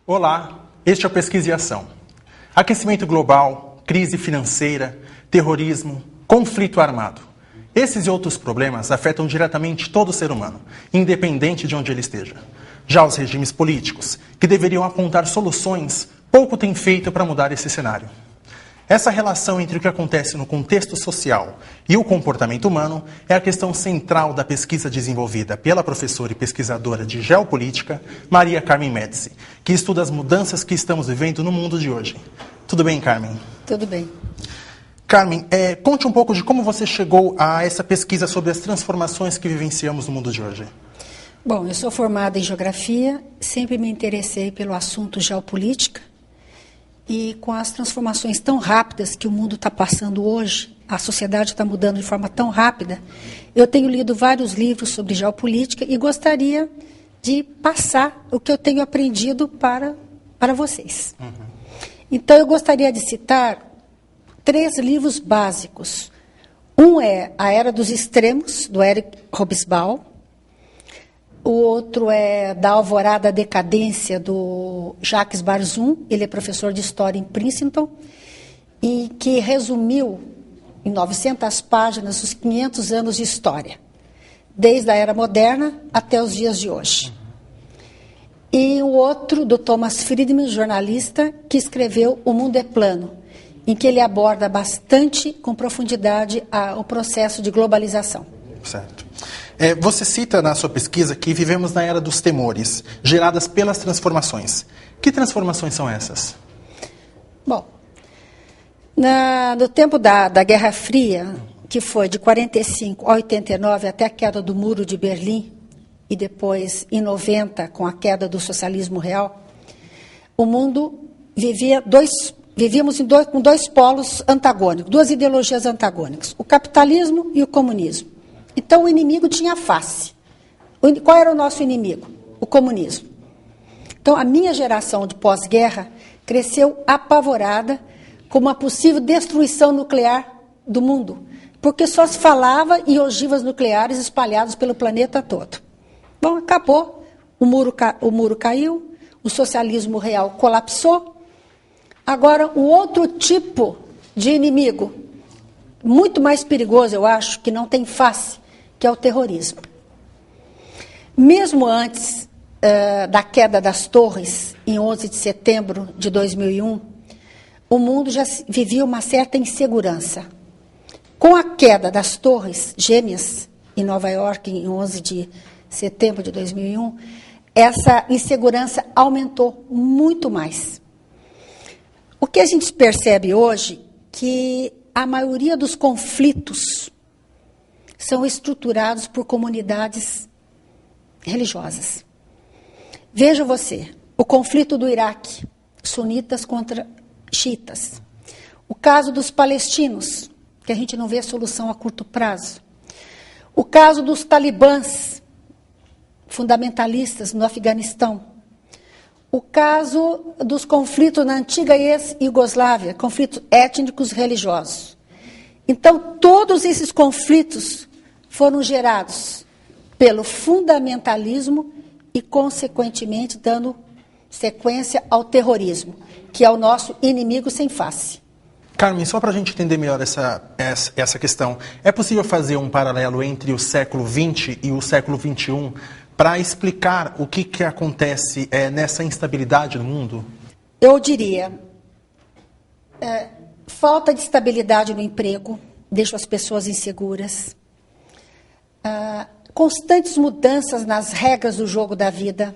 Olá, este é o Pesquisa e Ação. Aquecimento global, crise financeira, terrorismo, conflito armado. Esses e outros problemas afetam diretamente todo ser humano, independente de onde ele esteja. Já os regimes políticos, que deveriam apontar soluções, pouco têm feito para mudar esse cenário. Essa relação entre o que acontece no contexto social e o comportamento humano é a questão central da pesquisa desenvolvida pela professora e pesquisadora de geopolítica, Maria Carmen Médici, que estuda as mudanças que estamos vivendo no mundo de hoje. Tudo bem, Carmen? Tudo bem. Carmen, conte um pouco de como você chegou a essa pesquisa sobre as transformações que vivenciamos no mundo de hoje. Bom, eu sou formada em geografia, sempre me interessei pelo assunto geopolítica. E com as transformações tão rápidas que o mundo está passando hoje, a sociedade está mudando de forma tão rápida, eu tenho lido vários livros sobre geopolítica e gostaria de passar o que eu tenho aprendido para vocês. Então, eu gostaria de citar 3 livros básicos. Um é A Era dos Extremos, do Eric Hobsbawm. O outro é Da Alvorada à Decadência, do Jacques Barzun. Ele é professor de História em Princeton, e que resumiu em 900 páginas os 500 anos de história, desde a Era Moderna até os dias de hoje. E o outro, do Thomas Friedman, jornalista, que escreveu O Mundo é Plano, em que ele aborda bastante, com profundidade, o processo de globalização. Certo. Você cita na sua pesquisa que vivemos na era dos temores, geradas pelas transformações. Que transformações são essas? Bom, no tempo da Guerra Fria, que foi de 45 a 89, até a queda do Muro de Berlim, e depois, em 90, com a queda do socialismo real, o mundo vivíamos com 2 polos antagônicos, 2 ideologias antagônicas, o capitalismo e o comunismo. Então, o inimigo tinha face. Qual era o nosso inimigo? O comunismo. Então, a minha geração de pós-guerra cresceu apavorada com uma possível destruição nuclear do mundo, porque só se falava em ogivas nucleares espalhadas pelo planeta todo. Bom, acabou. O muro caiu, o socialismo real colapsou. Agora, o outro tipo de inimigo, muito mais perigoso, eu acho, que não tem face, que é o terrorismo. Mesmo antes da queda das torres, em 11 de setembro de 2001, o mundo já vivia uma certa insegurança. Com a queda das torres gêmeas em Nova York, em 11 de setembro de 2001, essa insegurança aumentou muito mais. O que a gente percebe hoje é que a maioria dos conflitos são estruturados por comunidades religiosas. Veja você, o conflito do Iraque, sunitas contra xiitas. O caso dos palestinos, que a gente não vê solução a curto prazo. O caso dos talibãs, fundamentalistas no Afeganistão. O caso dos conflitos na antiga ex-Iugoslávia, conflitos étnicos religiosos. Então, todos esses conflitos foram gerados pelo fundamentalismo e, consequentemente, dando sequência ao terrorismo, que é o nosso inimigo sem face. Carmen, só para a gente entender melhor essa questão, é possível fazer um paralelo entre o século XX e o século XXI para explicar o que acontece nessa instabilidade no mundo? Eu diria, falta de estabilidade no emprego, deixa as pessoas inseguras. Constantes mudanças nas regras do jogo da vida.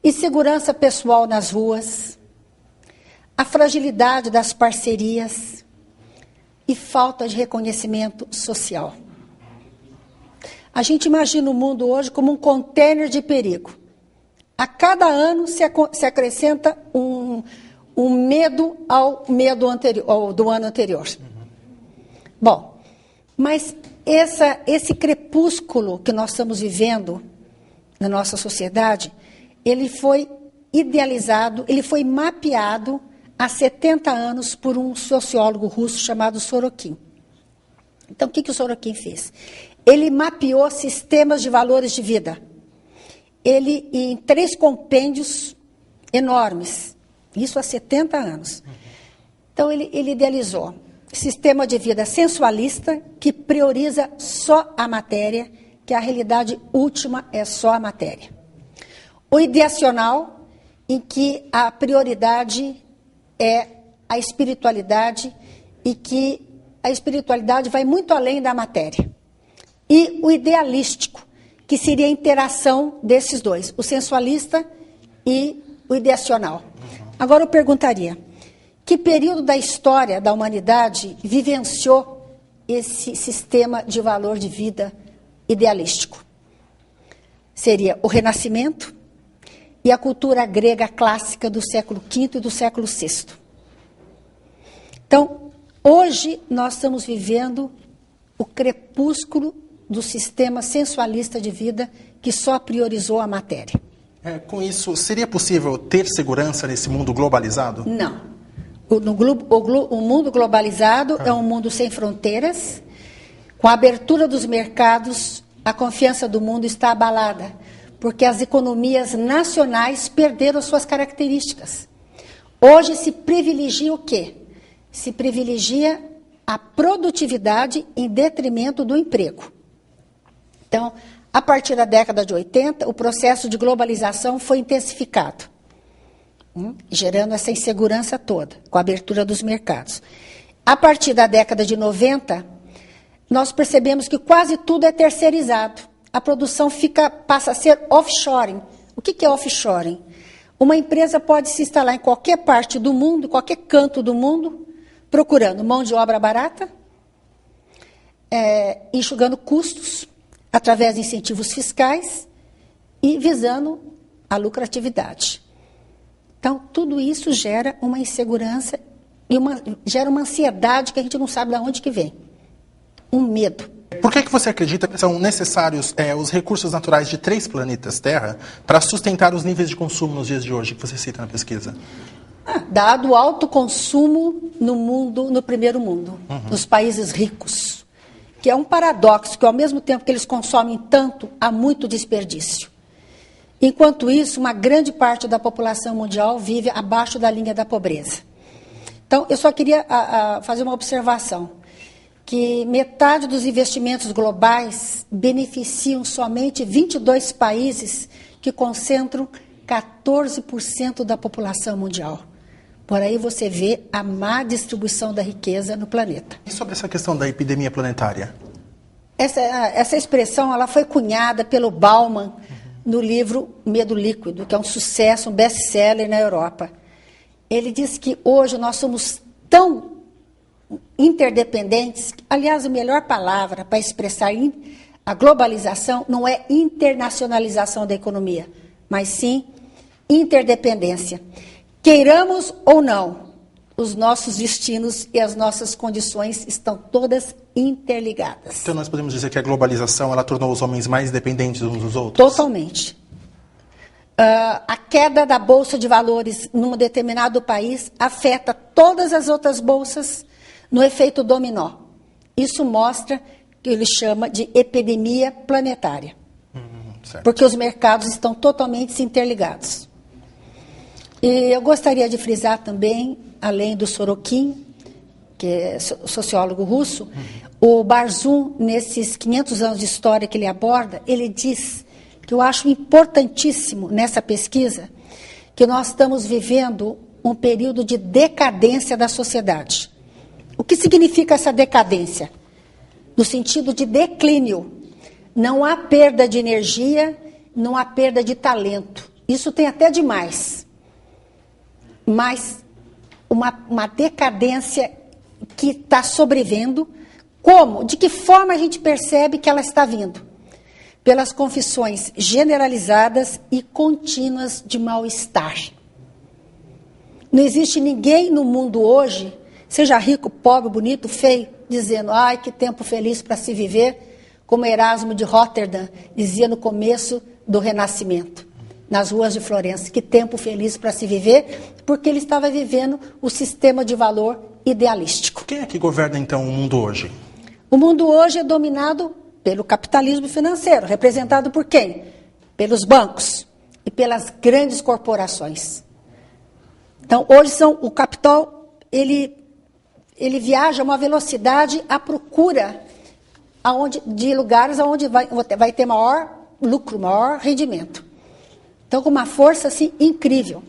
Insegurança pessoal nas ruas. A fragilidade das parcerias. E falta de reconhecimento social. A gente imagina o mundo hoje como um contêiner de perigo. A cada ano se acrescenta um medo ao medo anterior, do ano anterior. Bom, mas esse crepúsculo que nós estamos vivendo na nossa sociedade, ele foi idealizado, ele foi mapeado há 70 anos por um sociólogo russo chamado Sorokin. Então, o que o Sorokin fez? Ele mapeou sistemas de valores de vida. Ele, em 3 compêndios, enormes, isso há 70 anos. Então, ele idealizou sistema de vida sensualista que prioriza só a matéria, que a realidade última é só a matéria. O ideacional, em que a prioridade é a espiritualidade e que a espiritualidade vai muito além da matéria. E o idealístico, que seria a interação desses dois, o sensualista e o ideacional. Agora eu perguntaria, que período da história da humanidade vivenciou esse sistema de valor de vida idealístico? Seria o Renascimento e a cultura grega clássica do século V e do século VI. Então, hoje nós estamos vivendo o crepúsculo do sistema sensualista de vida que só priorizou a matéria. Com isso, seria possível ter segurança nesse mundo globalizado? Não. O mundo globalizado é um mundo sem fronteiras. Com a abertura dos mercados, a confiança do mundo está abalada, porque as economias nacionais perderam suas características. Hoje se privilegia o quê? Se privilegia a produtividade em detrimento do emprego. Então, a partir da década de 80, o processo de globalização foi intensificado, gerando essa insegurança toda, com a abertura dos mercados. A partir da década de 90, nós percebemos que quase tudo é terceirizado. A produção passa a ser offshoring. O que é offshoring? Uma empresa pode se instalar em qualquer parte do mundo, qualquer canto do mundo, procurando mão de obra barata, enxugando custos, através de incentivos fiscais e visando a lucratividade. Então, tudo isso gera uma insegurança e gera uma ansiedade que a gente não sabe de onde que vem. Um medo. Por que você acredita que são necessários os recursos naturais de 3 planetas Terra para sustentar os níveis de consumo nos dias de hoje, que você cita na pesquisa? Dado o alto consumo no mundo, no primeiro mundo, nos países ricos, que é um paradoxo, que ao mesmo tempo que eles consomem tanto, há muito desperdício. Enquanto isso, uma grande parte da população mundial vive abaixo da linha da pobreza. Então, eu só queria fazer uma observação, que metade dos investimentos globais beneficiam somente 22 países que concentram 14% da população mundial. Por aí você vê a má distribuição da riqueza no planeta. E sobre essa questão da epidemia planetária? Essa expressão ela foi cunhada pelo Bauman no livro Medo Líquido, que é um sucesso, um best-seller na Europa. Ele diz que hoje nós somos tão interdependentes, aliás, a melhor palavra para expressar a globalização não é internacionalização da economia, mas sim interdependência. Queiramos ou não, os nossos destinos e as nossas condições estão todas interligadas. Então nós podemos dizer que a globalização ela tornou os homens mais dependentes uns dos outros? Totalmente. A queda da bolsa de valores num determinado país afeta todas as outras bolsas no efeito dominó. Isso mostra que ele chama de epidemia planetária. Porque os mercados estão totalmente interligados. E eu gostaria de frisar também, além do Sorokin, que é sociólogo russo, o Barzun, nesses 500 anos de história que ele aborda, ele diz, que eu acho importantíssimo nessa pesquisa, que nós estamos vivendo um período de decadência da sociedade. O que significa essa decadência? No sentido de declínio. Não há perda de energia, não há perda de talento. Isso tem até demais. Mas uma decadência que está sobrevivendo. Como? De que forma a gente percebe que ela está vindo? Pelas confissões generalizadas e contínuas de mal-estar. Não existe ninguém no mundo hoje, seja rico, pobre, bonito, feio, dizendo, ai, que tempo feliz para se viver, como Erasmo de Roterdã dizia no começo do Renascimento, nas ruas de Florença, que tempo feliz para se viver, porque ele estava vivendo o sistema de valor idealístico. Quem é que governa, então, o mundo hoje? O mundo hoje é dominado pelo capitalismo financeiro, representado por quem? Pelos bancos e pelas grandes corporações. Então, hoje o capital, ele viaja a uma velocidade à procura de lugares onde vai ter maior lucro, maior rendimento. Então, com uma força assim, incrível.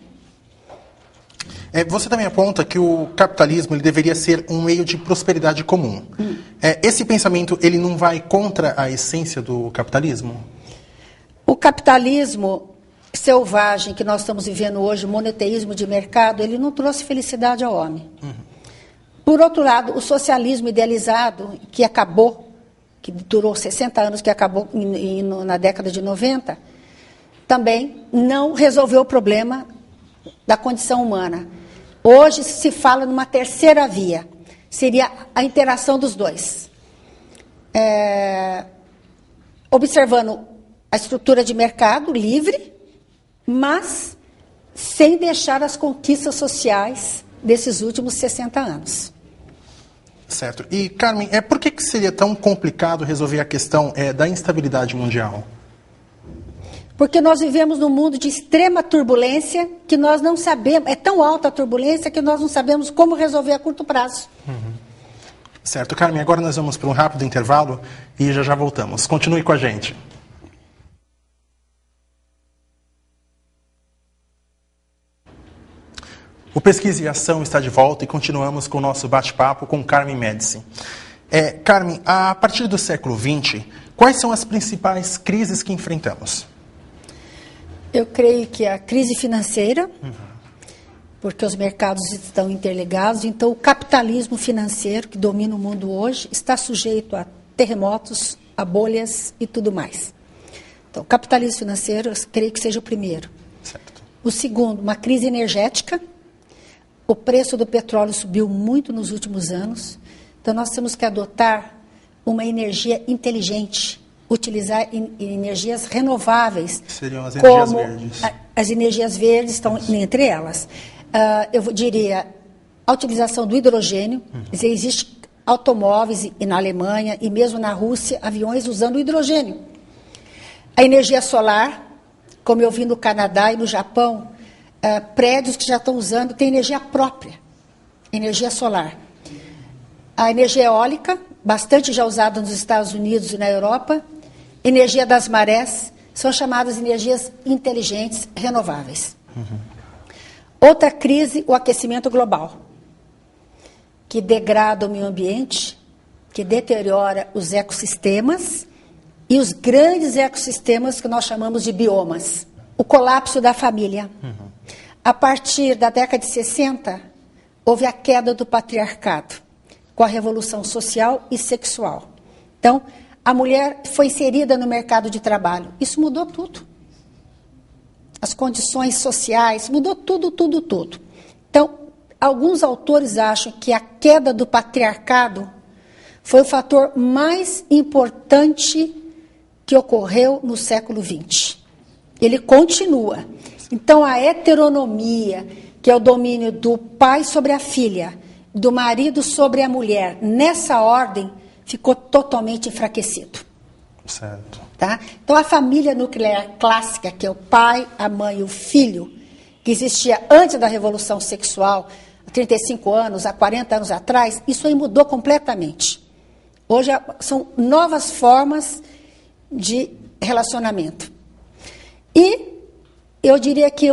Você também aponta que o capitalismo ele deveria ser um meio de prosperidade comum. Esse pensamento ele não vai contra a essência do capitalismo? O capitalismo selvagem que nós estamos vivendo hoje, o monoteísmo de mercado, ele não trouxe felicidade ao homem. Por outro lado, o socialismo idealizado, que acabou, que durou 60 anos, que acabou na década de 90, também não resolveu o problema da condição humana. Hoje se fala numa terceira via, seria a interação dos dois. Observando a estrutura de mercado livre, mas sem deixar as conquistas sociais desses últimos 60 anos. Certo. E, Carmen, por que seria tão complicado resolver a questão da instabilidade mundial? Porque nós vivemos num mundo de extrema turbulência que nós não sabemos, é tão alta a turbulência que nós não sabemos como resolver a curto prazo. Certo. Carmen, agora nós vamos para um rápido intervalo e já voltamos. Continue com a gente. O Pesquisa e Ação está de volta e continuamos com o nosso bate-papo com Carmen Médici. Carmen, a partir do século XX, quais são as principais crises que enfrentamos? Eu creio que a crise financeira, porque os mercados estão interligados, então o capitalismo financeiro que domina o mundo hoje está sujeito a terremotos, a bolhas e tudo mais. Então, o capitalismo financeiro, eu creio que seja o primeiro. Certo. O segundo, uma crise energética. O preço do petróleo subiu muito nos últimos anos, então nós temos que adotar uma energia inteligente, utilizar energias renováveis. Seriam as energias verdes. As energias verdes estão entre elas. Eu diria a utilização do hidrogênio. Existe automóveis e na Alemanha e mesmo na Rússia, aviões usando hidrogênio. A energia solar, como eu vi no Canadá e no Japão, prédios que já estão usando, tem energia própria, energia solar. A energia eólica, bastante já usada nos Estados Unidos e na Europa. Energia das marés, são chamadas energias inteligentes renováveis. Outra crise, o aquecimento global, que degrada o meio ambiente, que deteriora os ecossistemas e os grandes ecossistemas que nós chamamos de biomas. O colapso da família. A partir da década de 60, houve a queda do patriarcado, com a revolução social e sexual. Então, a mulher foi inserida no mercado de trabalho. Isso mudou tudo. As condições sociais, mudou tudo. Então, alguns autores acham que a queda do patriarcado foi o fator mais importante que ocorreu no século XX. Ele continua. Então, a heteronomia, que é o domínio do pai sobre a filha, do marido sobre a mulher, nessa ordem, ficou totalmente enfraquecido. Certo. Tá? Então, a família nuclear clássica, que é o pai, a mãe e o filho, que existia antes da Revolução Sexual, há 35 anos, há 40 anos atrás, isso aí mudou completamente. Hoje são novas formas de relacionamento. E eu diria que